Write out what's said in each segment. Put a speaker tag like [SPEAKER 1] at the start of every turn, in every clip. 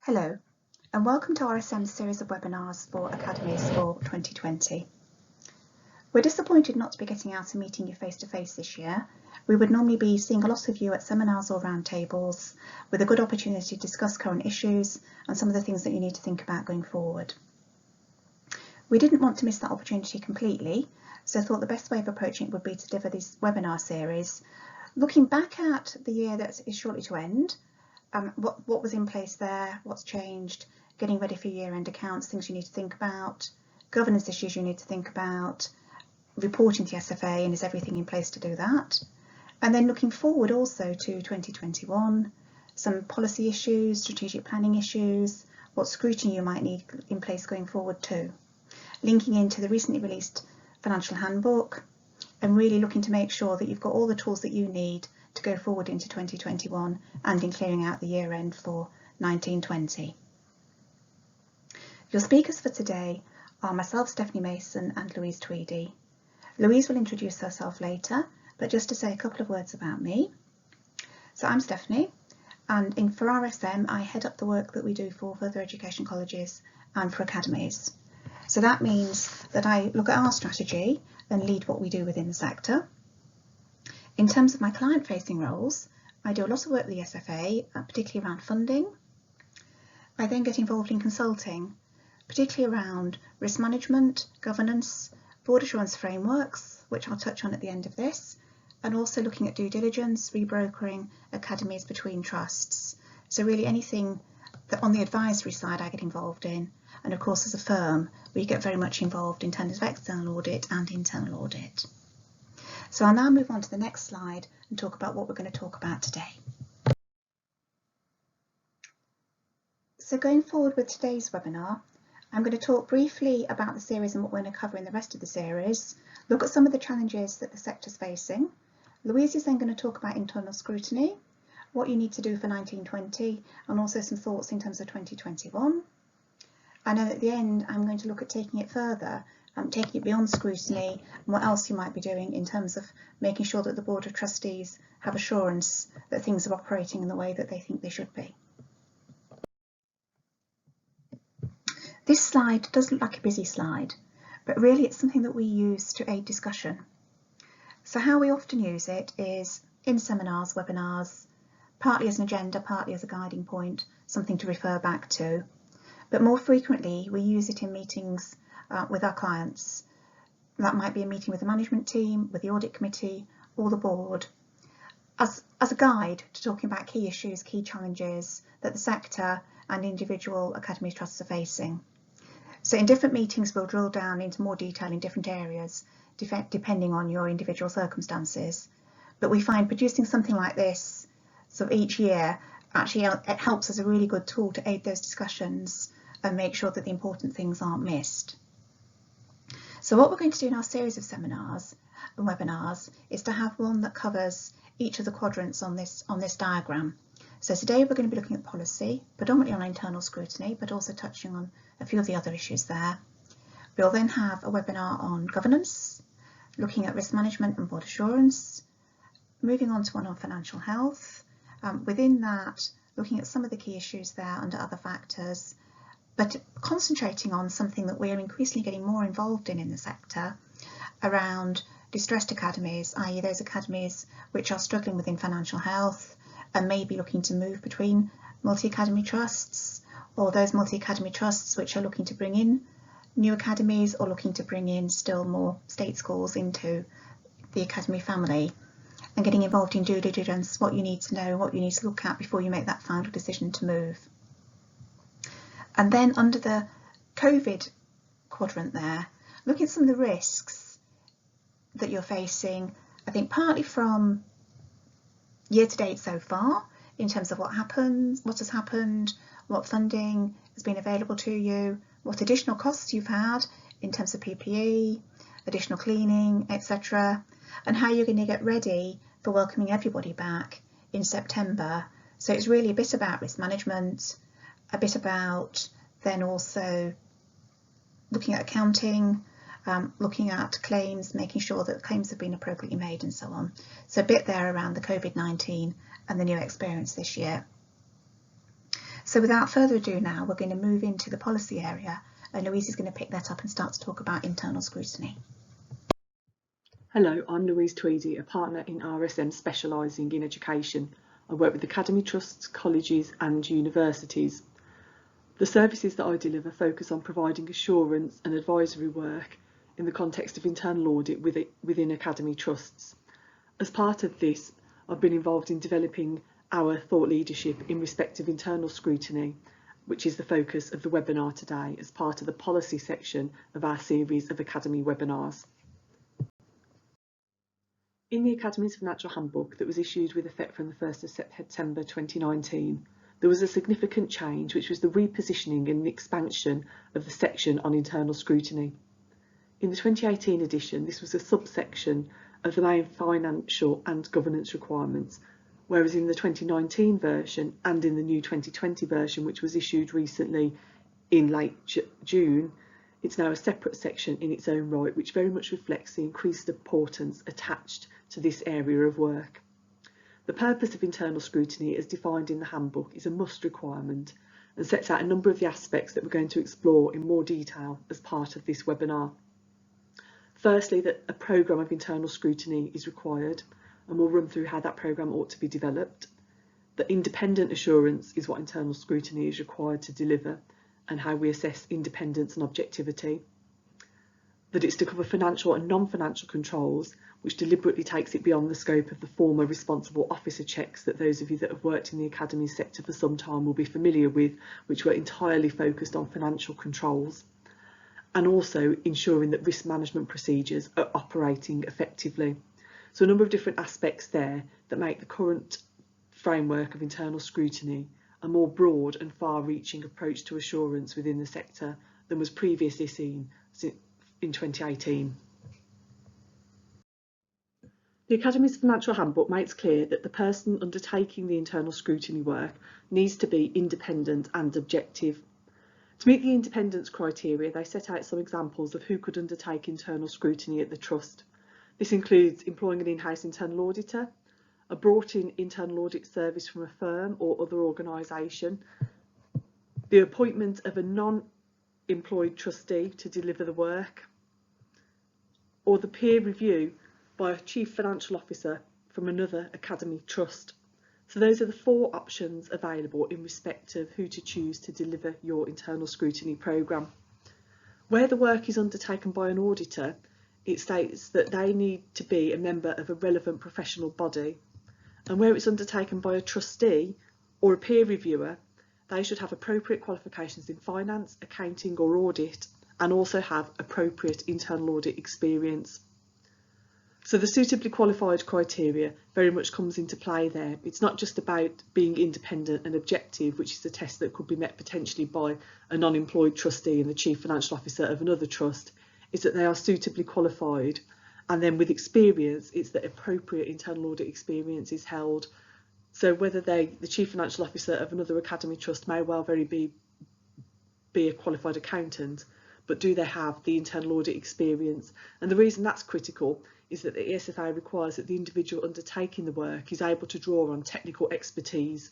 [SPEAKER 1] Hello, and welcome to RSM's series of webinars for Academies for 2020. We're disappointed not to be getting out and meeting you face-to-face this year. We would normally be seeing a lot of you at seminars or roundtables with a good opportunity to discuss current issues and some of the things that you need to think about going forward. We didn't want to miss that opportunity completely, so thought the best way of approaching it would be to deliver this webinar series, looking back at the year that is shortly to end, what was in place there, what's changed, getting ready for year-end accounts, things you need to think about, governance issues you need to think about, reporting to the SFA and is everything in place to do that, and then looking forward also to 2021, some policy issues, strategic planning issues, what scrutiny you might need in place going forward too, linking into the recently released financial handbook and really looking to make sure that you've got all the tools that you need to go forward into 2021 and in clearing out the year end for 1920. Your speakers for today are myself, Stephanie Mason, and Louise Tweedy. Louise will introduce herself later, but just to say a couple of words about me. So I'm Stephanie, and for RSM I head up the work that we do for further education colleges and for academies. So that means that I look at our strategy and lead what we do within the sector. In terms of my client-facing roles, I do a lot of work with the SFA, particularly around funding. I then get involved in consulting, particularly around risk management, governance, board assurance frameworks, which I'll touch on at the end of this, and also looking at due diligence, rebrokering, academies between trusts. So really anything that on the advisory side I get involved in. And of course, as a firm, we get very much involved in terms of external audit and internal audit. So I'll now move on to the next slide and talk about what we're going to talk about today. So going forward with today's webinar, I'm going to talk briefly about the series and what we're going to cover in the rest of the series, look at some of the challenges that the sector's facing. Louise is then going to talk about internal scrutiny, what you need to do for 1920, and also some thoughts in terms of 2021. And then at the end, I'm going to look at taking it further, taking it beyond scrutiny and what else you might be doing in terms of making sure that the Board of Trustees have assurance that things are operating in the way that they think they should be. This slide does look like a busy slide, but really it's something that we use to aid discussion. So how we often use it is in seminars, webinars, partly as an agenda, partly as a guiding point, something to refer back to. But more frequently, we use it in meetings with our clients. That might be a meeting with the management team, with the audit committee, or the board, as a guide to talking about key issues, key challenges that the sector and individual academies trusts are facing. So in different meetings, we'll drill down into more detail in different areas, depending on your individual circumstances. But we find producing something like this sort of each year actually it helps as a really good tool to aid those discussions and make sure that the important things aren't missed. So what we're going to do in our series of seminars and webinars is to have one that covers each of the quadrants on this diagram. So today we're going to be looking at policy, predominantly on internal scrutiny, but also touching on a few of the other issues there. We'll then have a webinar on governance, looking at risk management and board assurance, moving on to one on financial health. Within that, looking at some of the key issues there under other factors, but concentrating on something that we're increasingly getting more involved in the sector around distressed academies, i.e. those academies which are struggling within financial health and maybe looking to move between multi-academy trusts, or those multi-academy trusts which are looking to bring in new academies or looking to bring in still more state schools into the academy family, and getting involved in due diligence, what you need to know, what you need to look at before you make that final decision to move. And then under the COVID quadrant there, looking at some of the risks that you're facing, I think partly from year to date so far, in terms of what has happened, what funding has been available to you, what additional costs you've had in terms of PPE, additional cleaning, etc., and how you're going to get ready for welcoming everybody back in September. So it's really a bit about risk management, a bit about then also looking at accounting, looking at claims, making sure that claims have been appropriately made and so on. So a bit there around the COVID-19 and the new experience this year. So without further ado now, we're going to move into the policy area, and Louise is going to pick that up and start to talk about internal scrutiny.
[SPEAKER 2] Hello, I'm Louise Tweedy, a partner in RSM specialising in education. I work with Academy trusts, colleges and universities. The services that I deliver focus on providing assurance and advisory work in the context of internal audit within Academy trusts. As part of this, I've been involved in developing our thought leadership in respect of internal scrutiny, which is the focus of the webinar today as part of the policy section of our series of Academy webinars. In the Academy's Financial Handbook that was issued with effect from the 1st of September 2019, there was a significant change, which was the repositioning and the expansion of the section on internal scrutiny. In the 2018 edition, this was a subsection of the main financial and governance requirements, whereas in the 2019 version and in the new 2020 version, which was issued recently in late June, it's now a separate section in its own right, which very much reflects the increased importance attached to this area of work. The purpose of internal scrutiny as defined in the handbook is a must requirement and sets out a number of the aspects that we're going to explore in more detail as part of this webinar. Firstly, that a programme of internal scrutiny is required, and we'll run through how that programme ought to be developed. That independent assurance is what internal scrutiny is required to deliver and how we assess independence and objectivity. That it's to cover financial and non-financial controls, which deliberately takes it beyond the scope of the former responsible officer checks that those of you that have worked in the Academy sector for some time will be familiar with, which were entirely focused on financial controls, and also ensuring that risk management procedures are operating effectively. So a number of different aspects there that make the current framework of internal scrutiny a more broad and far-reaching approach to assurance within the sector than was previously seen in 2018. The Academy's Financial Handbook makes clear that the person undertaking the internal scrutiny work needs to be independent and objective. To meet the independence criteria, they set out some examples of who could undertake internal scrutiny at the Trust. This includes employing an in-house internal auditor, a brought-in internal audit service from a firm or other organisation, the appointment of a non-employed trustee to deliver the work, or the peer review by a chief financial officer from another Academy trust. So those are the four options available in respect of who to choose to deliver your internal scrutiny programme. Where the work is undertaken by an auditor, it states that they need to be a member of a relevant professional body, and where it's undertaken by a trustee or a peer reviewer, they should have appropriate qualifications in finance, accounting or audit, and also have appropriate internal audit experience. So the suitably qualified criteria very much comes into play there. It's not just about being independent and objective, which is a test that could be met potentially by a non-employed trustee and the chief financial officer of another trust. It's that they are suitably qualified, and then with experience, it's that appropriate internal audit experience is held. So whether the chief financial officer of another Academy trust may well be a qualified accountant, but do they have the internal audit experience? And the reason that's critical is that the ESFA requires that the individual undertaking the work is able to draw on technical expertise.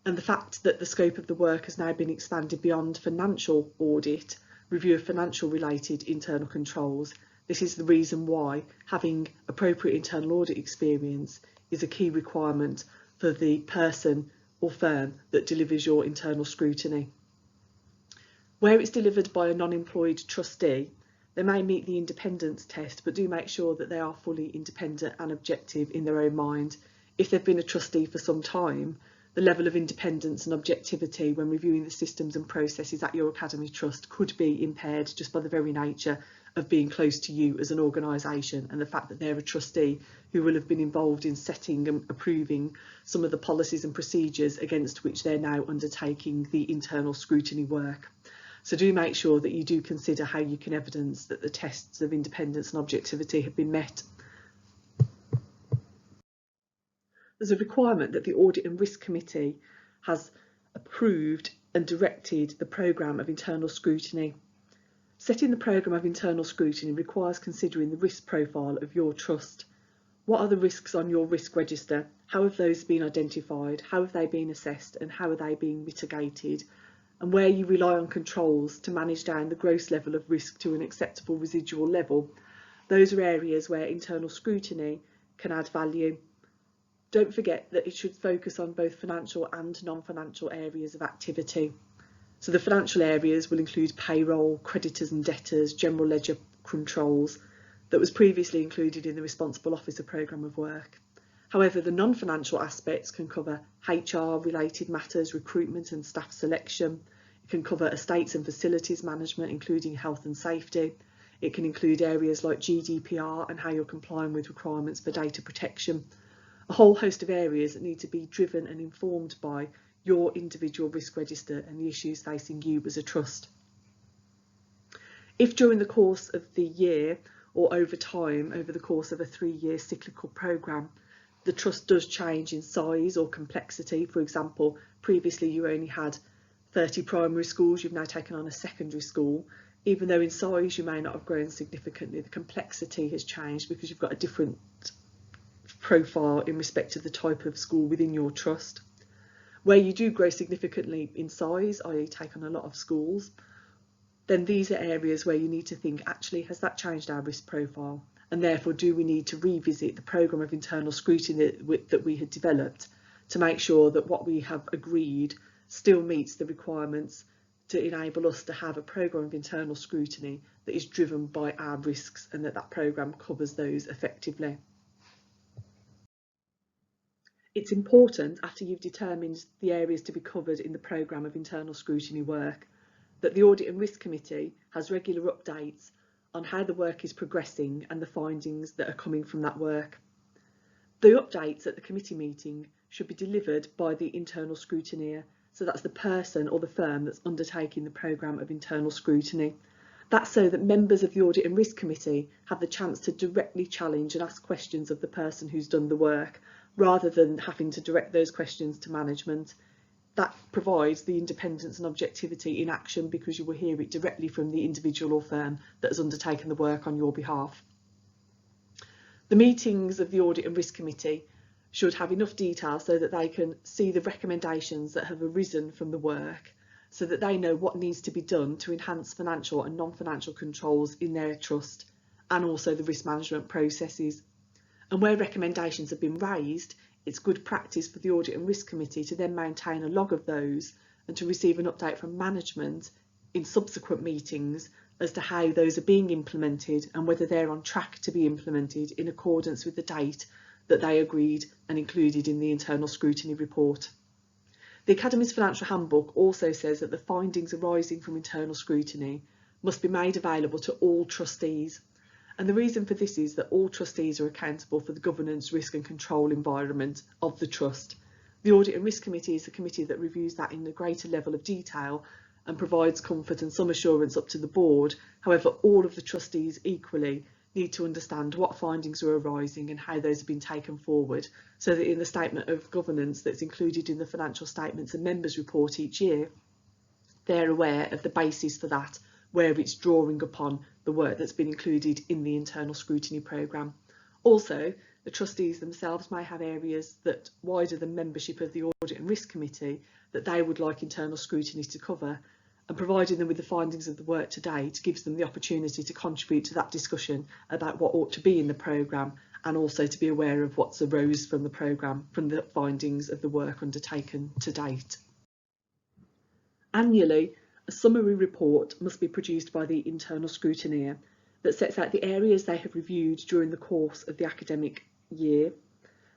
[SPEAKER 2] And the fact that the scope of the work has now been expanded beyond financial audit, review of financial related internal controls, this is the reason why having appropriate internal audit experience is a key requirement for the person or firm that delivers your internal scrutiny. Where it's delivered by a non-employed trustee, they may meet the independence test, but do make sure that they are fully independent and objective in their own mind. If they've been a trustee for some time, the level of independence and objectivity when reviewing the systems and processes at your Academy Trust could be impaired just by the very nature of being close to you as an organisation, and the fact that they're a trustee who will have been involved in setting and approving some of the policies and procedures against which they're now undertaking the internal scrutiny work. So do make sure that you do consider how you can evidence that the tests of independence and objectivity have been met. There's a requirement that the Audit and Risk Committee has approved and directed the programme of internal scrutiny. Setting the programme of internal scrutiny requires considering the risk profile of your trust. What are the risks on your risk register? How have those been identified? How have they been assessed? And how are they being mitigated? And where you rely on controls to manage down the gross level of risk to an acceptable residual level, those are areas where internal scrutiny can add value. Don't forget that it should focus on both financial and non-financial areas of activity. So the financial areas will include payroll, creditors and debtors, general ledger controls that was previously included in the Responsible Officer programme of work. However, the non-financial aspects can cover HR related matters, recruitment and staff selection. It can cover estates and facilities management, including health and safety. It can include areas like GDPR and how you're complying with requirements for data protection. A whole host of areas that need to be driven and informed by your individual risk register and the issues facing you as a trust. If during the course of the year or over time, over the course of a 3-year cyclical programme, the trust does change in size or complexity, for example, previously you only had 30 primary schools, you've now taken on a secondary school, even though in size you may not have grown significantly, the complexity has changed because you've got a different profile in respect to the type of school within your trust. Where you do grow significantly in size, i.e. take on a lot of schools, then these are areas where you need to think, actually, has that changed our risk profile? And therefore, do we need to revisit the programme of internal scrutiny that we had developed to make sure that what we have agreed still meets the requirements to enable us to have a programme of internal scrutiny that is driven by our risks and that programme covers those effectively. It's important, after you've determined the areas to be covered in the programme of internal scrutiny work, that the Audit and Risk Committee has regular updates on how the work is progressing and the findings that are coming from that work. The updates at the committee meeting should be delivered by the internal scrutineer, so that's the person or the firm that's undertaking the programme of internal scrutiny. That's so that members of the Audit and Risk Committee have the chance to directly challenge and ask questions of the person who's done the work, rather than having to direct those questions to management. That provides the independence and objectivity in action because you will hear it directly from the individual or firm that has undertaken the work on your behalf. The meetings of the Audit and Risk Committee should have enough detail so that they can see the recommendations that have arisen from the work, so that they know what needs to be done to enhance financial and non-financial controls in their trust and also the risk management processes. And where recommendations have been raised, it's good practice for the Audit and Risk Committee to then maintain a log of those and to receive an update from management in subsequent meetings as to how those are being implemented and whether they're on track to be implemented in accordance with the date that they agreed and included in the internal scrutiny report. The Academies Financial Handbook also says that the findings arising from internal scrutiny must be made available to all trustees. And the reason for this is that all trustees are accountable for the governance, risk and control environment of the trust. The Audit and Risk Committee is the committee that reviews that in a greater level of detail and provides comfort and some assurance up to the board. However, all of the trustees equally need to understand what findings are arising and how those have been taken forward, so that in the statement of governance that's included in the financial statements and members report each year, they're aware of the basis for that, where it's drawing upon the work that's been included in the internal scrutiny programme. Also, the trustees themselves may have areas that, wider than membership of the Audit and Risk Committee, that they would like internal scrutiny to cover, and providing them with the findings of the work to date gives them the opportunity to contribute to that discussion about what ought to be in the programme, and also to be aware of what's arose from the programme, from the findings of the work undertaken to date. Annually, a summary report must be produced by the internal scrutineer that sets out the areas they have reviewed during the course of the academic year,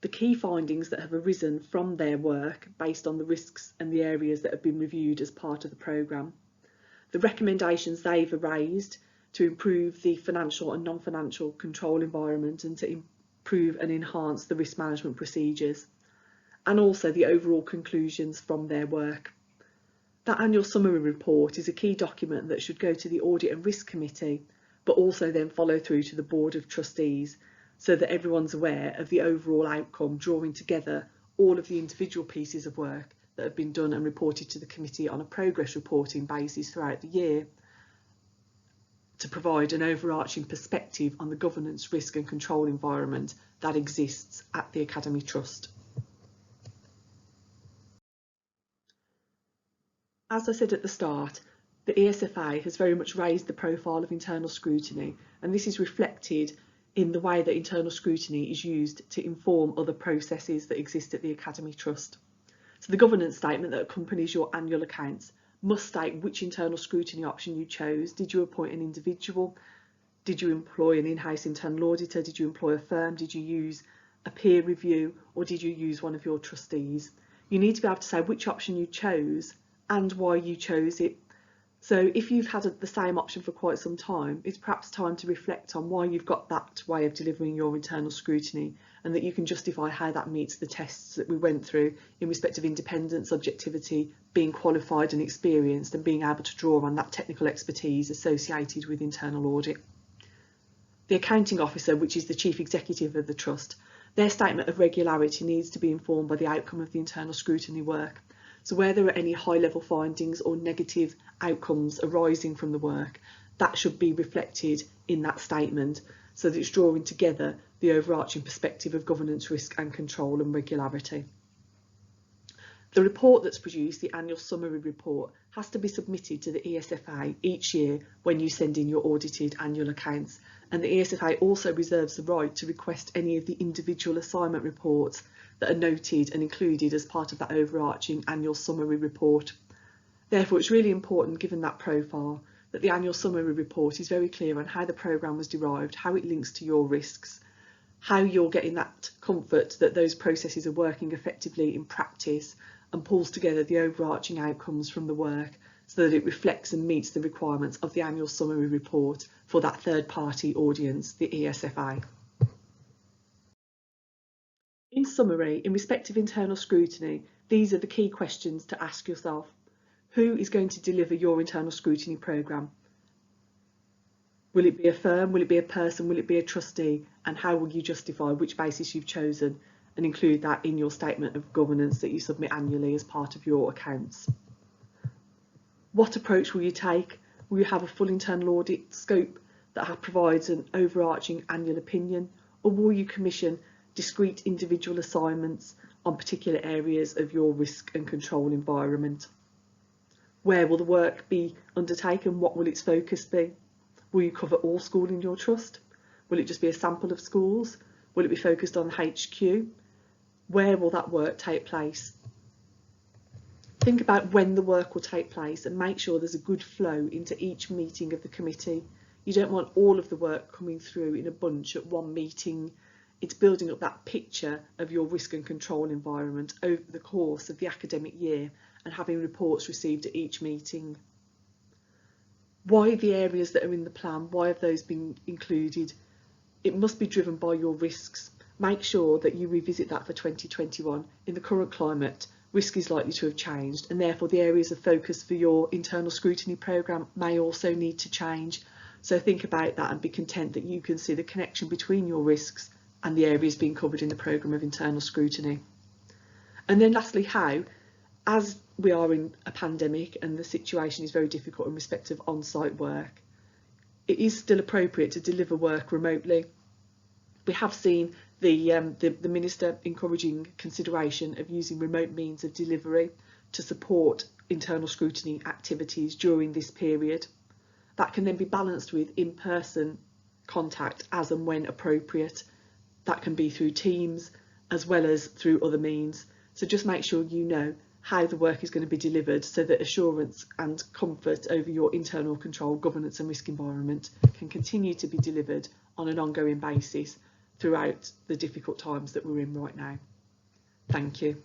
[SPEAKER 2] the key findings that have arisen from their work based on the risks and the areas that have been reviewed as part of the programme, the recommendations they've raised to improve the financial and non-financial control environment and to improve and enhance the risk management procedures, and also the overall conclusions from their work. That annual summary report is a key document that should go to the Audit and Risk Committee, but also then follow through to the Board of Trustees, so that everyone's aware of the overall outcome, drawing together all of the individual pieces of work that have been done and reported to the committee on a progress reporting basis throughout the year. to provide an overarching perspective on the governance, risk and control environment that exists at the Academy Trust. As I said at the start, the ESFA has very much raised the profile of internal scrutiny, and this is reflected in the way that internal scrutiny is used to inform other processes that exist at the Academy Trust. So the governance statement that accompanies your annual accounts must state which internal scrutiny option you chose. Did you appoint an individual? Did you employ an in-house internal auditor? Did you employ a firm? Did you use a peer review, or did you use one of your trustees? You need to be able to say which option you chose and why you chose it. So if you've had the same option for quite some time, it's perhaps time to reflect on why you've got that way of delivering your internal scrutiny, and that you can justify how that meets the tests that we went through in respect of independence, objectivity, being qualified and experienced, and being able to draw on that technical expertise associated with internal audit. The accounting officer, which is the chief executive of the trust, their statement of regularity needs to be informed by the outcome of the internal scrutiny work. So where there are any high-level findings or negative outcomes arising from the work, that should be reflected in that statement, so that it's drawing together the overarching perspective of governance, risk and control and regularity. The report that's produced, the annual summary report, has to be submitted to the ESFA each year when you send in your audited annual accounts, and the ESFA also reserves the right to request any of the individual assignment reports that are noted and included as part of that overarching annual summary report. Therefore, it's really important, given that profile, that the annual summary report is very clear on how the programme was derived, how it links to your risks, how you're getting that comfort that those processes are working effectively in practice, and pulls together the overarching outcomes from the work so that it reflects and meets the requirements of the annual summary report for that third-party audience, the ESFA. In summary, in respect of internal scrutiny, these are the key questions to ask yourself. Who is going to deliver your internal scrutiny programme? Will it be a firm? Will it be a person? Will it be a trustee? And how will you justify which basis you've chosen, and include that in your statement of governance that you submit annually as part of your accounts? What approach will you take? Will you have a full internal audit scope that provides an overarching annual opinion, or will you commission discrete individual assignments on particular areas of your risk and control environment? Where will the work be undertaken? What will its focus be? Will you cover all schools in your trust? Will it just be a sample of schools? Will it be focused on HQ? Where will that work take place? Think about when the work will take place and make sure there's a good flow into each meeting of the committee. You don't want all of the work coming through in a bunch at one meeting. It's building up that picture of your risk and control environment over the course of the academic year and having reports received at each meeting. Why the areas that are in the plan? Why have those been included? It must be driven by your risks. Make sure that you revisit that for 2021. In the current climate, risk is likely to have changed, and therefore the areas of focus for your internal scrutiny programme may also need to change. So think about that and be content that you can see the connection between your risks and the areas being covered in the programme of internal scrutiny. And then lastly, how, as we are in a pandemic and the situation is very difficult in respect of on-site work, it is still appropriate to deliver work remotely. We have seen the Minister encouraging consideration of using remote means of delivery to support internal scrutiny activities during this period. That can then be balanced with in-person contact as and when appropriate. That can be through Teams as well as through other means. So just make sure you know how the work is going to be delivered so that assurance and comfort over your internal control, governance and risk environment can continue to be delivered on an ongoing basis throughout the difficult times that we're in right now. Thank you.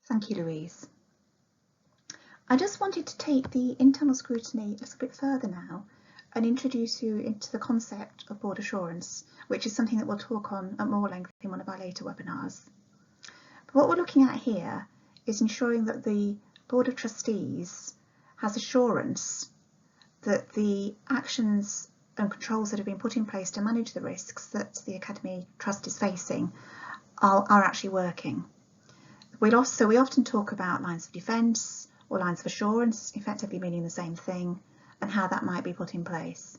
[SPEAKER 1] Thank you, Louise. I just wanted to take the internal scrutiny a little bit further now and introduce you into the concept of board assurance, which is something that we'll talk on at more length in one of our later webinars. But what we're looking at here is ensuring that the Board of Trustees has assurance that the actions and controls that have been put in place to manage the risks that the Academy Trust is facing are actually working. We often talk about lines of defence or lines of assurance, effectively meaning the same thing, and how that might be put in place.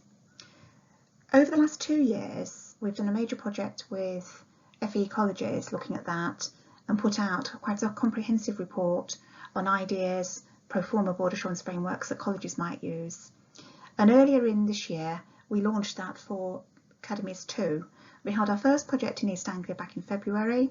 [SPEAKER 1] Over the last 2 years, we've done a major project with FE colleges looking at that and put out quite a comprehensive report on ideas, pro forma board assurance frameworks that colleges might use. And earlier in this year, we launched that for Academies too. We held our first project in East Anglia back in February,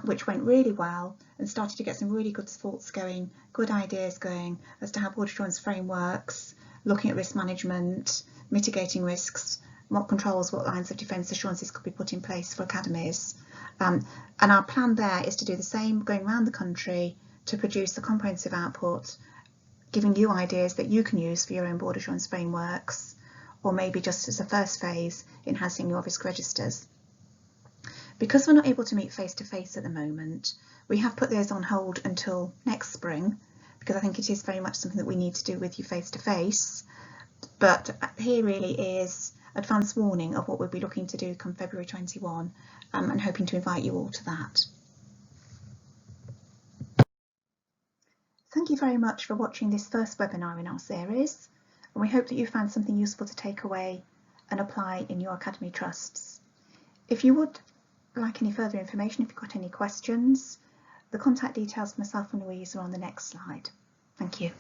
[SPEAKER 1] which went really well and started to get some really good thoughts going, good ideas going as to how board assurance frameworks, looking at risk management, mitigating risks, what controls, what lines of defence assurances could be put in place for academies. And our plan there is to do the same, going around the country to produce a comprehensive output, giving you ideas that you can use for your own board assurance frameworks, or maybe just as a first phase, enhancing your risk registers. Because we're not able to meet face-to-face at the moment, we have put those on hold until next spring, because I think it is very much something that we need to do with you face-to-face. But here really is advance warning of what we'll be looking to do come February 21, and hoping to invite you all to that. Thank you very much for watching this first webinar in our series, and we hope that you found something useful to take away and apply in your academy trusts. If you would like any further information, if you've got any questions, the contact details for myself and Louise are on the next slide. Thank you.